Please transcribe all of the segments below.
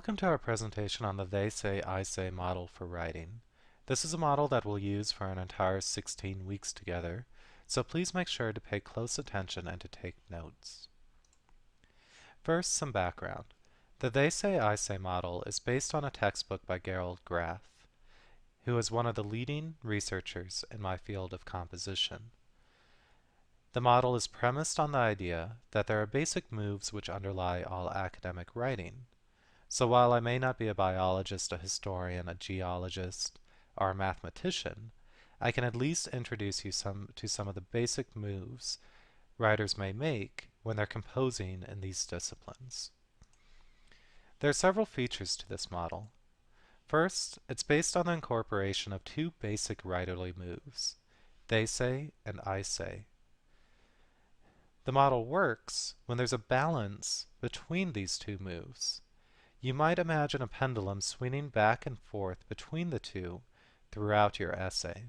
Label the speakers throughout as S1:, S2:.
S1: Welcome to our presentation on the They Say I Say model for writing. This is a model that we'll use for an entire 16 weeks together, so please make sure to pay close attention and to take notes. First, some background. The They Say I Say model is based on a textbook by Gerald Graff, who is one of the leading researchers in my field of composition. The model is premised on the idea that there are basic moves which underlie all academic writing. So while I may not be a biologist, a historian, a geologist, or a mathematician, I can at least introduce you to some of the basic moves writers may make when they're composing in these disciplines. There are several features to this model. First, it's based on the incorporation of two basic writerly moves, they say and I say. The model works when there's a balance between these two moves. You might imagine a pendulum swinging back and forth between the two throughout your essay.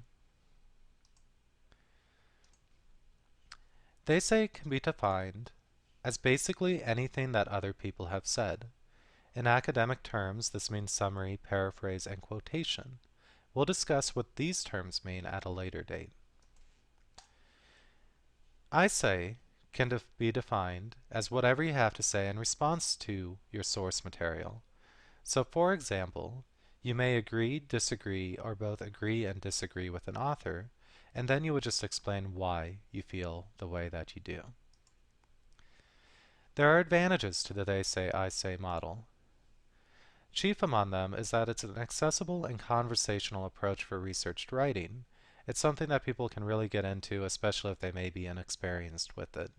S1: They say can be defined as basically anything that other people have said. In academic terms, this means summary, paraphrase, and quotation. We'll discuss what these terms mean at a later date. I say can be defined as whatever you have to say in response to your source material. So for example, you may agree, disagree, or both agree and disagree with an author, and then you would just explain why you feel the way that you do. There are advantages to the They Say, I Say model. Chief among them is that it's an accessible and conversational approach for researched writing. It's something that people can really get into, especially if they may be inexperienced with it.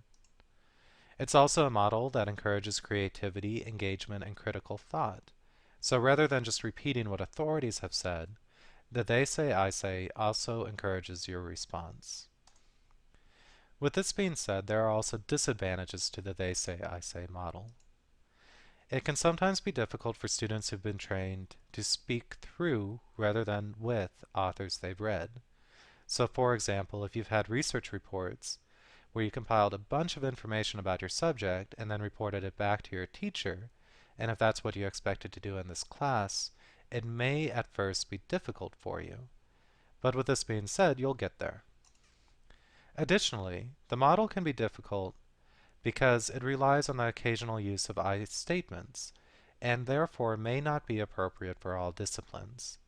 S1: It's also a model that encourages creativity, engagement, and critical thought. So rather than just repeating what authorities have said, the They Say, I Say also encourages your response. With this being said, there are also disadvantages to the They Say, I Say model. It can sometimes be difficult for students who've been trained to speak through rather than with authors they've read. So for example, if you've had research reports where you compiled a bunch of information about your subject and then reported it back to your teacher, and if that's what you expected to do in this class, it may at first be difficult for you. But with this being said, you'll get there. Additionally, the model can be difficult because it relies on the occasional use of I statements, and therefore may not be appropriate for all disciplines.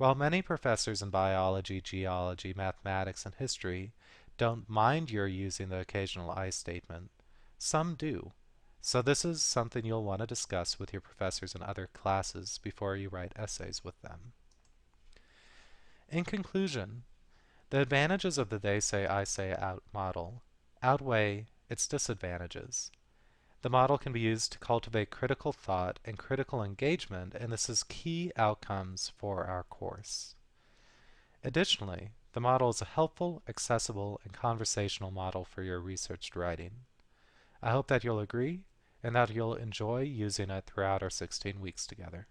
S1: While many professors in biology, geology, mathematics, and history don't mind your using the occasional I statement, some do. So this is something you'll want to discuss with your professors in other classes before you write essays with them. In conclusion, the advantages of the They Say, I Say model outweigh its disadvantages. The model can be used to cultivate critical thought and critical engagement, and this is key outcomes for our course. Additionally, the model is a helpful, accessible, and conversational model for your researched writing. I hope that you'll agree and that you'll enjoy using it throughout our 16 weeks together.